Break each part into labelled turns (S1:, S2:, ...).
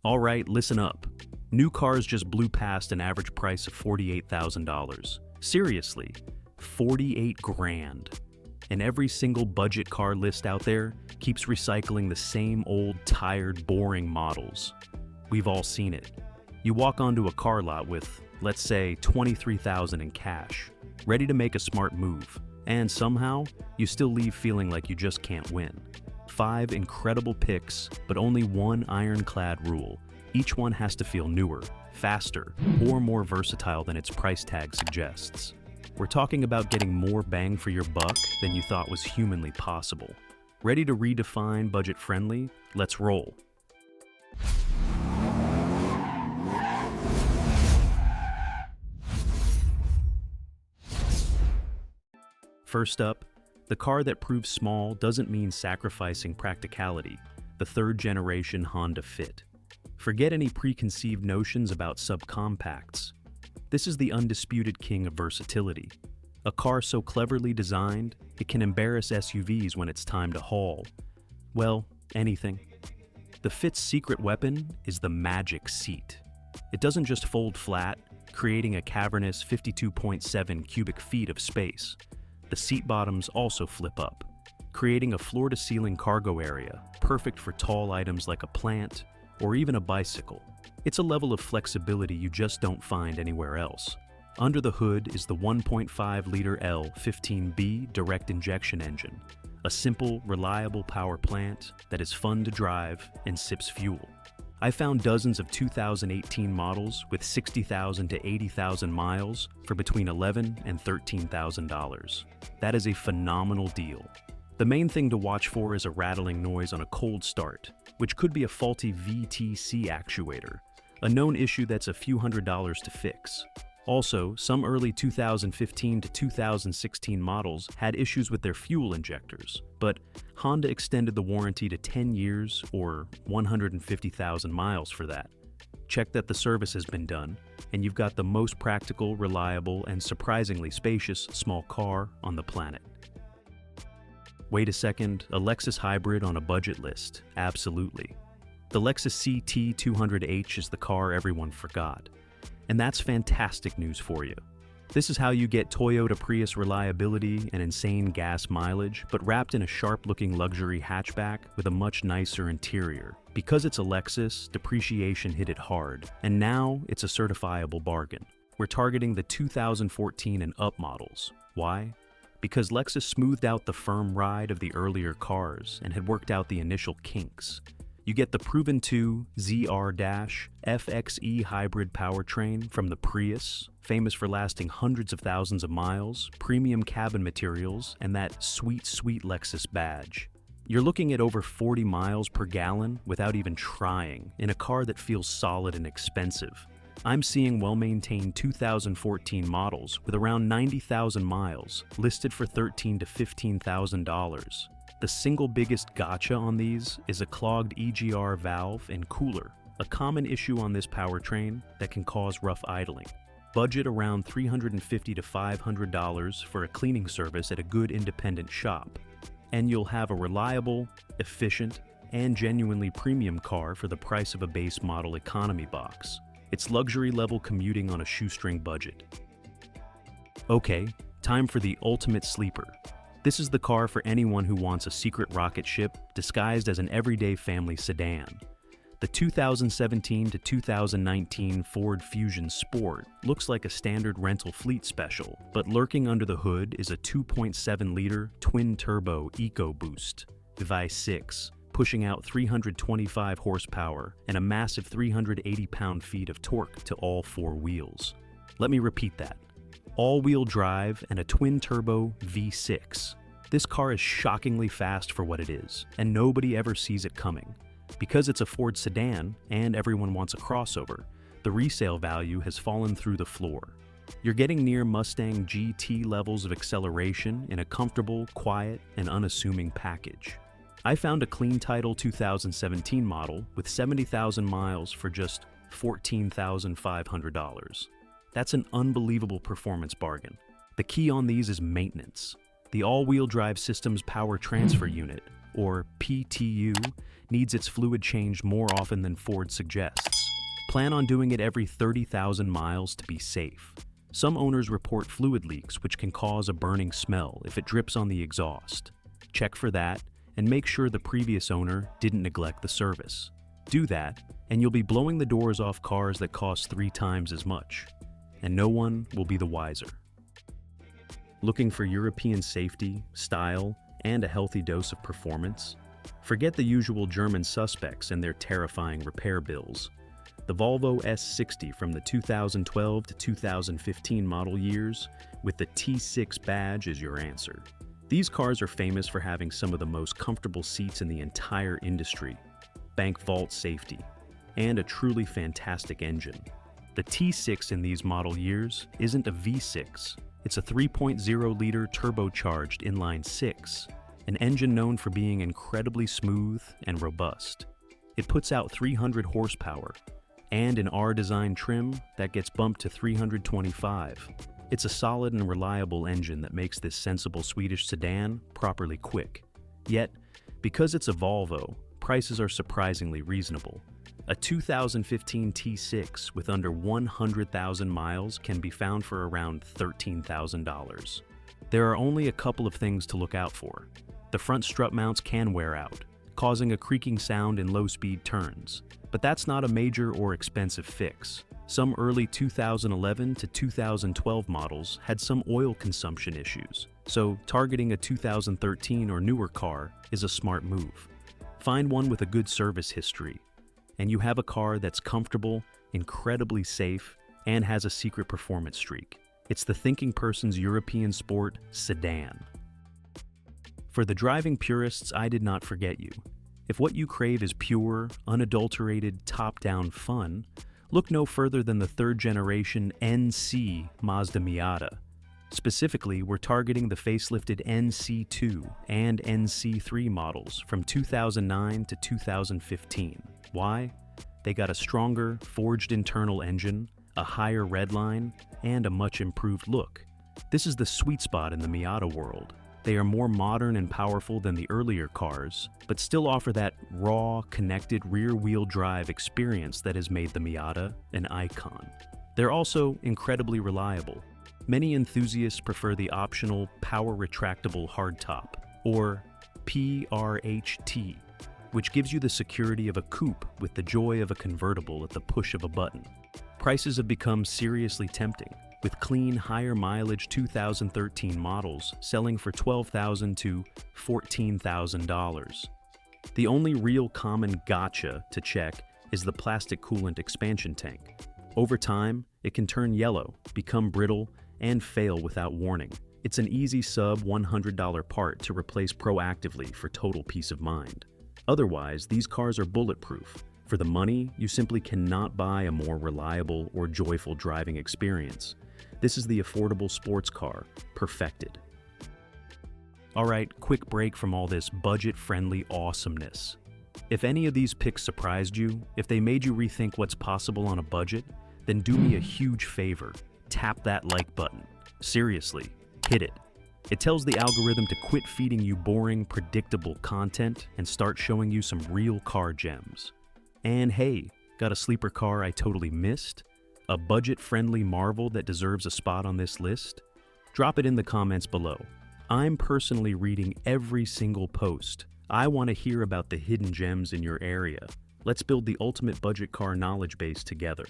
S1: All right, listen up. New cars just blew past an average price of $48,000. Seriously, 48 grand. And every single budget car list out there keeps recycling the same old, tired, boring models. We've all seen it. You walk onto a car lot with, let's say, $23,000 in cash, ready to make a smart move, and somehow, you still leave feeling like you just can't win. 5 incredible picks, but only one ironclad rule. Each one has to feel newer, faster, or more versatile than its price tag suggests. We're talking about getting more bang for your buck than you thought was humanly possible. Ready to redefine budget-friendly? Let's roll. First up, the car that proves small doesn't mean sacrificing practicality, the third-generation Honda Fit. Forget any preconceived notions about subcompacts. This is the undisputed king of versatility. A car so cleverly designed, it can embarrass SUVs when it's time to haul. Well, anything. The Fit's secret weapon is the magic seat. It doesn't just fold flat, creating a cavernous 52.7 cubic feet of space. The seat bottoms also flip up, creating a floor-to-ceiling cargo area, perfect for tall items like a plant or even a bicycle. It's a level of flexibility you just don't find anywhere else. Under the hood is the 1.5-liter L15B direct injection engine, a simple, reliable power plant that is fun to drive and sips fuel. I found dozens of 2018 models with 60,000 to 80,000 miles for between $11,000 and $13,000. That is a phenomenal deal. The main thing to watch for is a rattling noise on a cold start, which could be a faulty VTC actuator, a known issue that's a few $100s to fix. Also, some early 2015 to 2016 models had issues with their fuel injectors, but Honda extended the warranty to 10 years or 150,000 miles for that. Check that the service has been done, and you've got the most practical, reliable, and surprisingly spacious small car on the planet. Wait a second, a Lexus hybrid on a budget list? Absolutely. The Lexus CT 200H is the car everyone forgot. And that's fantastic news for you. This is how you get Toyota Prius reliability and insane gas mileage, but wrapped in a sharp-looking luxury hatchback with a much nicer interior. Because it's a Lexus, depreciation hit it hard, and now it's a certifiable bargain. We're targeting the 2014 and up models. Why? Because Lexus smoothed out the firm ride of the earlier cars and had worked out the initial kinks. You get the proven 2 ZR-FXE hybrid powertrain from the Prius, famous for lasting hundreds of thousands of miles, premium cabin materials, and that sweet, sweet Lexus badge. You're looking at over 40 miles per gallon without even trying, in a car that feels solid and expensive. I'm seeing well-maintained 2014 models with around 90,000 miles, listed for $13,000 to $15,000. The single biggest gotcha on these is a clogged EGR valve and cooler, a common issue on this powertrain that can cause rough idling. Budget around $350 to $500 for a cleaning service at a good independent shop, and you'll have a reliable, efficient, and genuinely premium car for the price of a base model economy box. It's luxury-level commuting on a shoestring budget. Okay, time for the ultimate sleeper. This is the car for anyone who wants a secret rocket ship disguised as an everyday family sedan. The 2017 to 2019 Ford Fusion Sport looks like a standard rental fleet special, but lurking under the hood is a 2.7-liter twin-turbo EcoBoost V6, pushing out 325 horsepower and a massive 380 pound-feet of torque to all 4 wheels. Let me repeat that. All-wheel drive and a twin-turbo V6. This car is shockingly fast for what it is, and nobody ever sees it coming. Because it's a Ford sedan, and everyone wants a crossover, the resale value has fallen through the floor. You're getting near Mustang GT levels of acceleration in a comfortable, quiet, and unassuming package. I found a clean title 2017 model with 70,000 miles for just $14,500. That's an unbelievable performance bargain. The key on these is maintenance. The all-wheel drive system's power transfer unit, or PTU, needs its fluid changed more often than Ford suggests. Plan on doing it every 30,000 miles to be safe. Some owners report fluid leaks, which can cause a burning smell if it drips on the exhaust. Check for that and make sure the previous owner didn't neglect the service. Do that, and you'll be blowing the doors off cars that cost 3 times as much, and no one will be the wiser. Looking for European safety, style, and a healthy dose of performance? Forget the usual German suspects and their terrifying repair bills. The Volvo S60 from the 2012 to 2015 model years with the T6 badge is your answer. These cars are famous for having some of the most comfortable seats in the entire industry, bank vault safety, and a truly fantastic engine. The T6 in these model years isn't a V6, it's a 3.0-liter turbocharged inline-6, an engine known for being incredibly smooth and robust. It puts out 300 horsepower, and an R-design trim that gets bumped to 325. It's a solid and reliable engine that makes this sensible Swedish sedan properly quick. Yet, because it's a Volvo, prices are surprisingly reasonable. A 2015 T6 with under 100,000 miles can be found for around $13,000. There are only a couple of things to look out for. The front strut mounts can wear out, causing a creaking sound in low-speed turns. But that's not a major or expensive fix. Some early 2011 to 2012 models had some oil consumption issues, so targeting a 2013 or newer car is a smart move. Find one with a good service history, and you have a car that's comfortable, incredibly safe, and has a secret performance streak. It's the thinking person's European sport sedan. For the driving purists, I did not forget you. If what you crave is pure, unadulterated, top-down fun, look no further than the third-generation NC Mazda Miata. Specifically, we're targeting the facelifted NC2 and NC3 models from 2009 to 2015. Why? They got a stronger, forged internal engine, a higher redline, and a much improved look. This is the sweet spot in the Miata world. They are more modern and powerful than the earlier cars, but still offer that raw, connected rear-wheel drive experience that has made the Miata an icon. They're also incredibly reliable. Many enthusiasts prefer the optional power retractable hardtop, or PRHT, which gives you the security of a coupe with the joy of a convertible at the push of a button. Prices have become seriously tempting, with clean, higher-mileage 2013 models selling for $12,000 to $14,000. The only real common gotcha to check is the plastic coolant expansion tank. Over time, it can turn yellow, become brittle, and fail without warning. It's an easy sub-$100 part to replace proactively for total peace of mind. Otherwise, these cars are bulletproof. For the money, you simply cannot buy a more reliable or joyful driving experience. This is the affordable sports car, perfected. Alright, quick break from all this budget-friendly awesomeness. If any of these picks surprised you, if they made you rethink what's possible on a budget, then do me a huge favor. Tap that like button. Seriously, hit it. It tells the algorithm to quit feeding you boring, predictable content and start showing you some real car gems. And hey, got a sleeper car I totally missed? A budget-friendly marvel that deserves a spot on this list? Drop it in the comments below. I'm personally reading every single post. I want to hear about the hidden gems in your area. Let's build the ultimate budget car knowledge base together.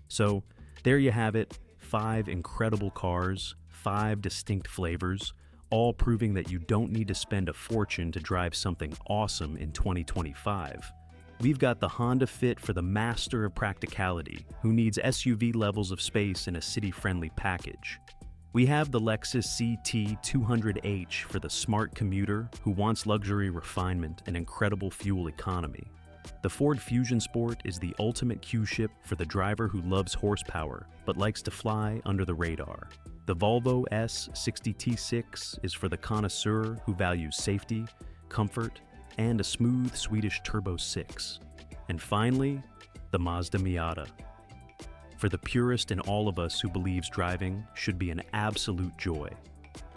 S1: So, there you have it, 5 incredible cars, 5 distinct flavors, all proving that you don't need to spend a fortune to drive something awesome in 2025. We've got the Honda Fit for the master of practicality, who needs SUV levels of space in a city-friendly package. We have the Lexus CT 200h for the smart commuter who wants luxury refinement and incredible fuel economy. The Ford Fusion Sport is the ultimate Q-ship for the driver who loves horsepower but likes to fly under the radar. The Volvo S60 T6 is for the connoisseur who values safety, comfort, and a smooth Swedish Turbo 6. And finally, the Mazda Miata. For the purist in all of us who believes driving should be an absolute joy.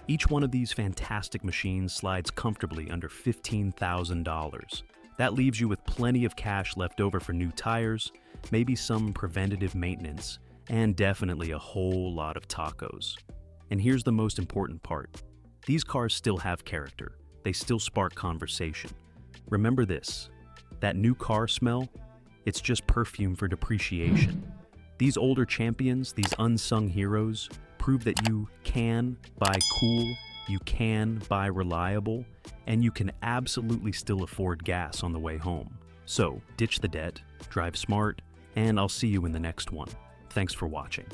S1: Each one of these fantastic machines slides comfortably under $15,000. That leaves you with plenty of cash left over for new tires, maybe some preventative maintenance, and definitely a whole lot of tacos. And here's the most important part. These cars still have character. They still spark conversation. Remember this, that new car smell? It's just perfume for depreciation. These older champions, these unsung heroes, prove that you can buy cool, you can buy reliable, and you can absolutely still afford gas on the way home. So, ditch the debt, drive smart, and I'll see you in the next one. Thanks for watching.